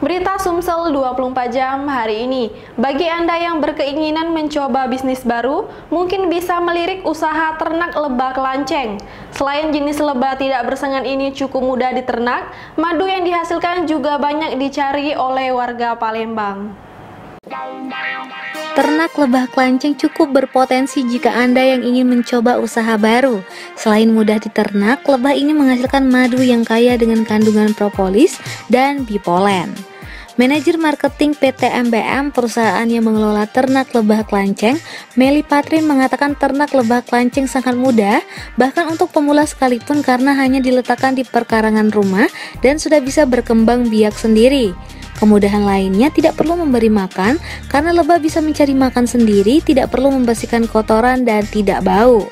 Berita Sumsel 24 jam hari ini. Bagi Anda yang berkeinginan mencoba bisnis baru, mungkin bisa melirik usaha ternak lebah kelanceng. Selain jenis lebah tidak bersengat ini cukup mudah diternak, madu yang dihasilkan juga banyak dicari oleh warga Palembang. Ternak lebah kelanceng cukup berpotensi jika Anda yang ingin mencoba usaha baru. Selain mudah diternak, lebah ini menghasilkan madu yang kaya dengan kandungan propolis dan bipolen. Manajer marketing PT MBM, perusahaan yang mengelola ternak lebah kelanceng, Meli Patrin mengatakan ternak lebah kelanceng sangat mudah, bahkan untuk pemula sekalipun karena hanya diletakkan di perkarangan rumah dan sudah bisa berkembang biak sendiri. Kemudahan lainnya tidak perlu memberi makan karena lebah bisa mencari makan sendiri, tidak perlu membersihkan kotoran dan tidak bau.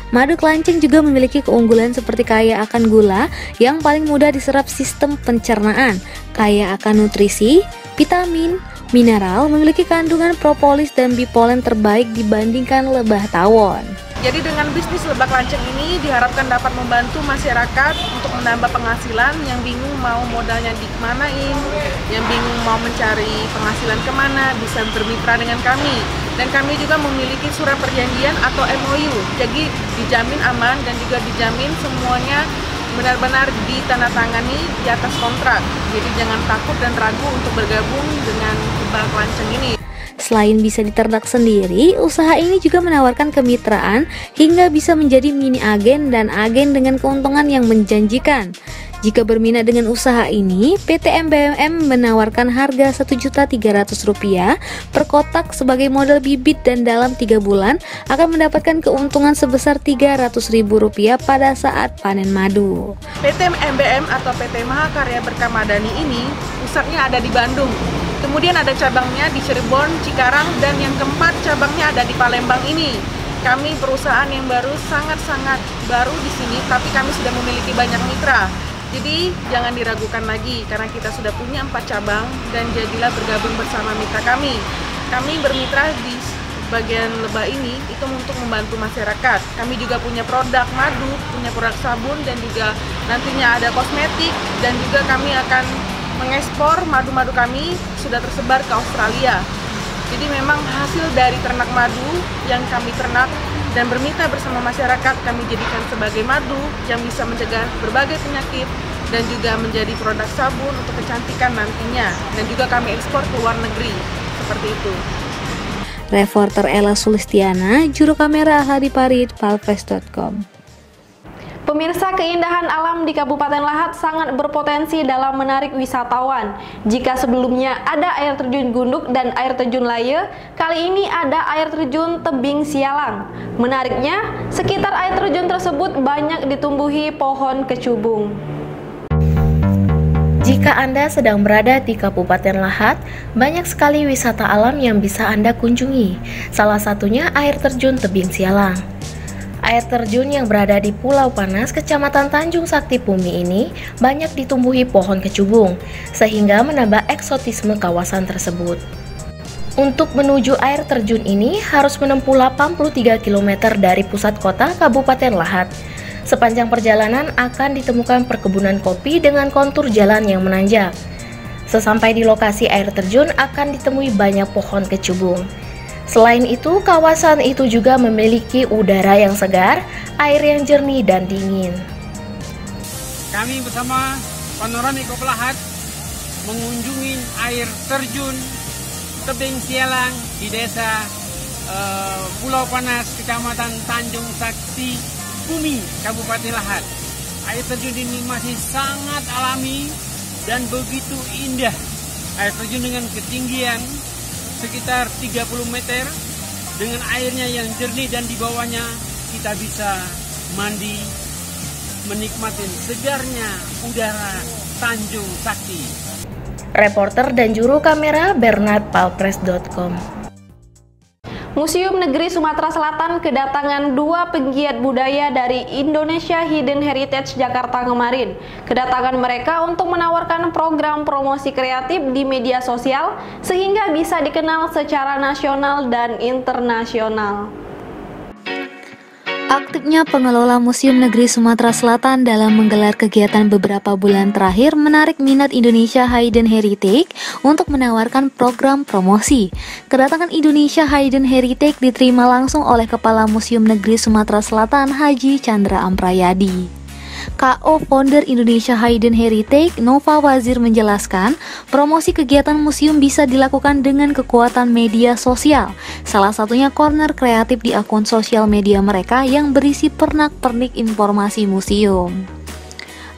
Madu kelanceng juga memiliki keunggulan seperti kaya akan gula yang paling mudah diserap sistem pencernaan, kaya akan nutrisi, vitamin, mineral, memiliki kandungan propolis dan bipolen terbaik dibandingkan lebah tawon. Jadi dengan bisnis lebah kelanceng ini diharapkan dapat membantu masyarakat untuk menambah penghasilan yang bingung mau modalnya dikemanain, yang bingung mau mencari penghasilan kemana, bisa bermitra dengan kami. Dan kami juga memiliki surat perjanjian atau MOU, jadi dijamin aman dan juga dijamin semuanya benar-benar ditandatangani di atas kontrak. Jadi jangan takut dan ragu untuk bergabung dengan lebah kelanceng ini. Selain bisa diternak sendiri, usaha ini juga menawarkan kemitraan hingga bisa menjadi mini agen dan agen dengan keuntungan yang menjanjikan. Jika berminat dengan usaha ini, PT MBM menawarkan harga Rp1.300.000 per kotak sebagai modal bibit dan dalam 3 bulan akan mendapatkan keuntungan sebesar Rp300.000 pada saat panen madu. PT MBM atau PT Mahakarya Berkah Madani ini pusatnya ada di Bandung. Kemudian ada cabangnya di Cirebon, Cikarang, dan yang keempat cabangnya ada di Palembang ini. Kami perusahaan yang baru, sangat-sangat baru di sini, tapi kami sudah memiliki banyak mitra. Jadi jangan diragukan lagi karena kita sudah punya 4 cabang dan jadilah bergabung bersama mitra kami. Kami bermitra di bagian lebah ini itu untuk membantu masyarakat. Kami juga punya produk madu, punya produk sabun, dan juga nantinya ada kosmetik, dan juga kami akan mengekspor madu-madu kami sudah tersebar ke Australia. Jadi memang hasil dari ternak madu yang kami ternak dan bermitra bersama masyarakat kami jadikan sebagai madu yang bisa mencegah berbagai penyakit dan juga menjadi produk sabun untuk kecantikan nantinya, dan juga kami ekspor ke luar negeri seperti itu. Reporter Ella Sulistiana, juru kamera Ahadi Parit, palfresh.com. Pemirsa, keindahan alam di Kabupaten Lahat sangat berpotensi dalam menarik wisatawan. Jika sebelumnya ada air terjun Gunduk dan air terjun Laye, kali ini ada air terjun Tebing Sialang. Menariknya, sekitar air terjun tersebut banyak ditumbuhi pohon kecubung. Jika Anda sedang berada di Kabupaten Lahat, banyak sekali wisata alam yang bisa Anda kunjungi. Salah satunya air terjun Tebing Sialang. Air terjun yang berada di Pulau Panas, Kecamatan Tanjung Sakti Bumi ini banyak ditumbuhi pohon kecubung, sehingga menambah eksotisme kawasan tersebut. Untuk menuju air terjun ini harus menempuh 83 km dari pusat kota Kabupaten Lahat. Sepanjang perjalanan akan ditemukan perkebunan kopi dengan kontur jalan yang menanjak. Sesampai di lokasi air terjun akan ditemui banyak pohon kecubung. Selain itu, kawasan itu juga memiliki udara yang segar, air yang jernih dan dingin. Kami bersama Panorama Eko Lahat mengunjungi air terjun Tebing Sialang di desa Pulau Panas, Kecamatan Tanjung Sakti Bumi, Kabupaten Lahat. Air terjun ini masih sangat alami dan begitu indah. Air terjun dengan ketinggian sekitar 30 meter dengan airnya yang jernih, dan di bawahnya kita bisa mandi menikmati segarnya udara Tanjung Sakti. Reporter dan juru kamera Bernard, palfresh.com. Museum Negeri Sumatera Selatan kedatangan 2 penggiat budaya dari Indonesia Hidden Heritage Jakarta kemarin. Kedatangan mereka untuk menawarkan program promosi kreatif di media sosial sehingga bisa dikenal secara nasional dan internasional. Aktifnya pengelola Museum Negeri Sumatera Selatan dalam menggelar kegiatan beberapa bulan terakhir menarik minat Indonesia Hidden Heritage untuk menawarkan program promosi. Kedatangan Indonesia Hidden Heritage diterima langsung oleh Kepala Museum Negeri Sumatera Selatan Haji Chandra Amprayadi. KO Founder Indonesia Hidden Heritage Nova Wazir menjelaskan, promosi kegiatan museum bisa dilakukan dengan kekuatan media sosial. Salah satunya corner kreatif di akun sosial media mereka yang berisi pernak-pernik informasi museum.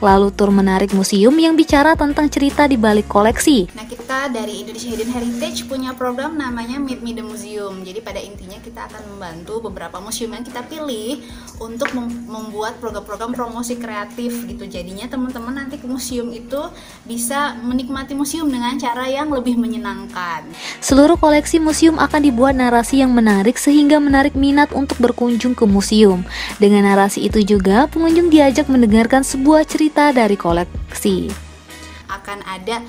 Lalu tur menarik museum yang bicara tentang cerita di balik koleksi. Nah, kita dari Indonesia Hidden Heritage punya program namanya Meet Me the Museum. Jadi pada intinya kita akan membantu beberapa museum yang kita pilih untuk membuat program-program promosi kreatif gitu. Jadinya teman-teman nanti ke museum itu bisa menikmati museum dengan cara yang lebih menyenangkan. Seluruh koleksi museum akan dibuat narasi yang menarik sehingga menarik minat untuk berkunjung ke museum. Dengan narasi itu juga pengunjung diajak mendengarkan sebuah cerita dari koleksi. Akan ada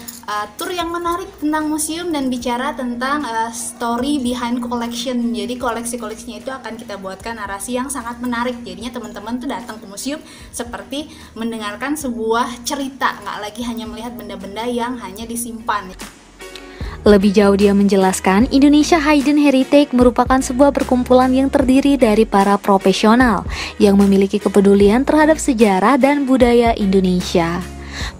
tour yang menarik tentang museum dan bicara tentang story behind collection. Jadi koleksi-koleksinya itu akan kita buatkan narasi yang sangat menarik. Jadinya teman-teman tuh datang ke museum seperti mendengarkan sebuah cerita, nggak lagi hanya melihat benda-benda yang hanya disimpan. Lebih jauh dia menjelaskan, Indonesia Hidden Heritage merupakan sebuah perkumpulan yang terdiri dari para profesional yang memiliki kepedulian terhadap sejarah dan budaya Indonesia.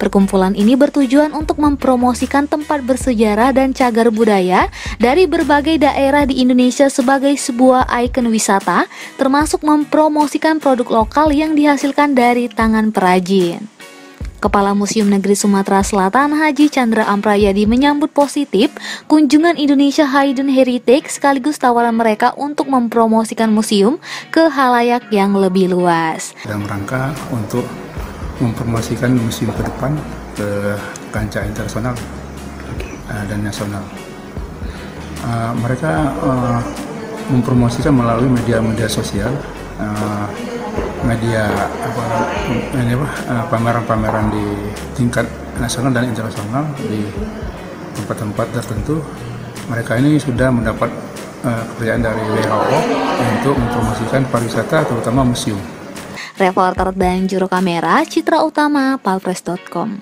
Perkumpulan ini bertujuan untuk mempromosikan tempat bersejarah dan cagar budaya dari berbagai daerah di Indonesia sebagai sebuah ikon wisata, termasuk mempromosikan produk lokal yang dihasilkan dari tangan perajin. Kepala Museum Negeri Sumatera Selatan Haji Chandra Amprayadi menyambut positif kunjungan Indonesia Hidden Heritage sekaligus tawaran mereka untuk mempromosikan museum ke khalayak yang lebih luas. Dalam rangka untuk mempromosikan museum ke depan ke kancah internasional dan nasional. Mereka mempromosikan melalui media sosial, pameran-pameran di tingkat nasional dan internasional di tempat-tempat tertentu. Mereka ini sudah mendapat kepercayaan dari WHO untuk mempromosikan pariwisata terutama museum. Reporter dan juru kamera Citra Utama, palpres.com.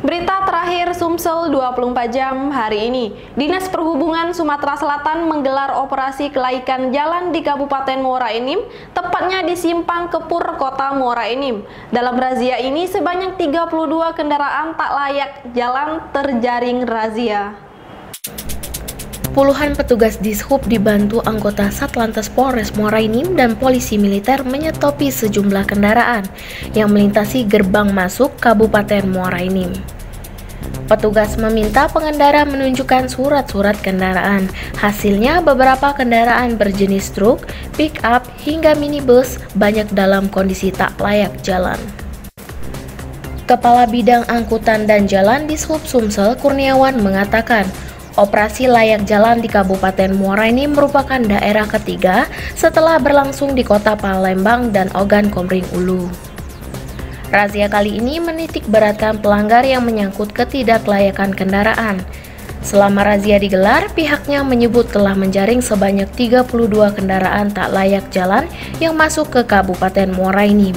Berita terakhir Sumsel 24 jam hari ini. Dinas Perhubungan Sumatera Selatan menggelar operasi kelaikan jalan di Kabupaten Muara Enim, tepatnya di Simpang Kepur, Kota Muara Enim. Dalam razia ini sebanyak 32 kendaraan tak layak jalan terjaring razia. Puluhan petugas Dishub dibantu anggota Satlantas Polres Muara Enim dan polisi militer menyetopi sejumlah kendaraan yang melintasi gerbang masuk Kabupaten Muara Enim. Petugas meminta pengendara menunjukkan surat-surat kendaraan. Hasilnya beberapa kendaraan berjenis truk, pick-up hingga minibus banyak dalam kondisi tak layak jalan. Kepala Bidang Angkutan dan Jalan Dishub Sumsel Kurniawan mengatakan, operasi layak jalan di Kabupaten Muara Enim merupakan daerah ketiga setelah berlangsung di Kota Palembang dan Ogan Komering Ulu. Razia kali ini menitik beratkan pelanggar yang menyangkut ketidaklayakan kendaraan. Selama razia digelar, pihaknya menyebut telah menjaring sebanyak 32 kendaraan tak layak jalan yang masuk ke Kabupaten Muara Enim.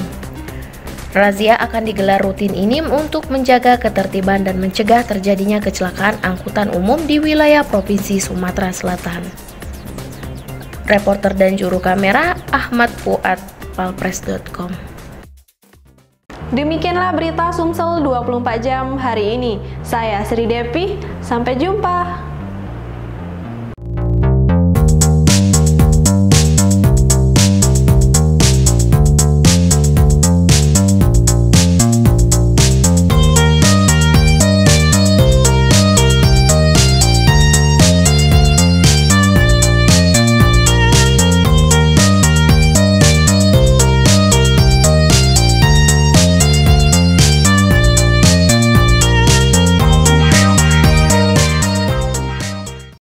Razia akan digelar rutin ini untuk menjaga ketertiban dan mencegah terjadinya kecelakaan angkutan umum di wilayah Provinsi Sumatera Selatan. Reporter dan juru kamera Ahmad Fuad, palpres.com. Demikianlah berita Sumsel 24 jam hari ini. Saya Sri Devi, sampai jumpa.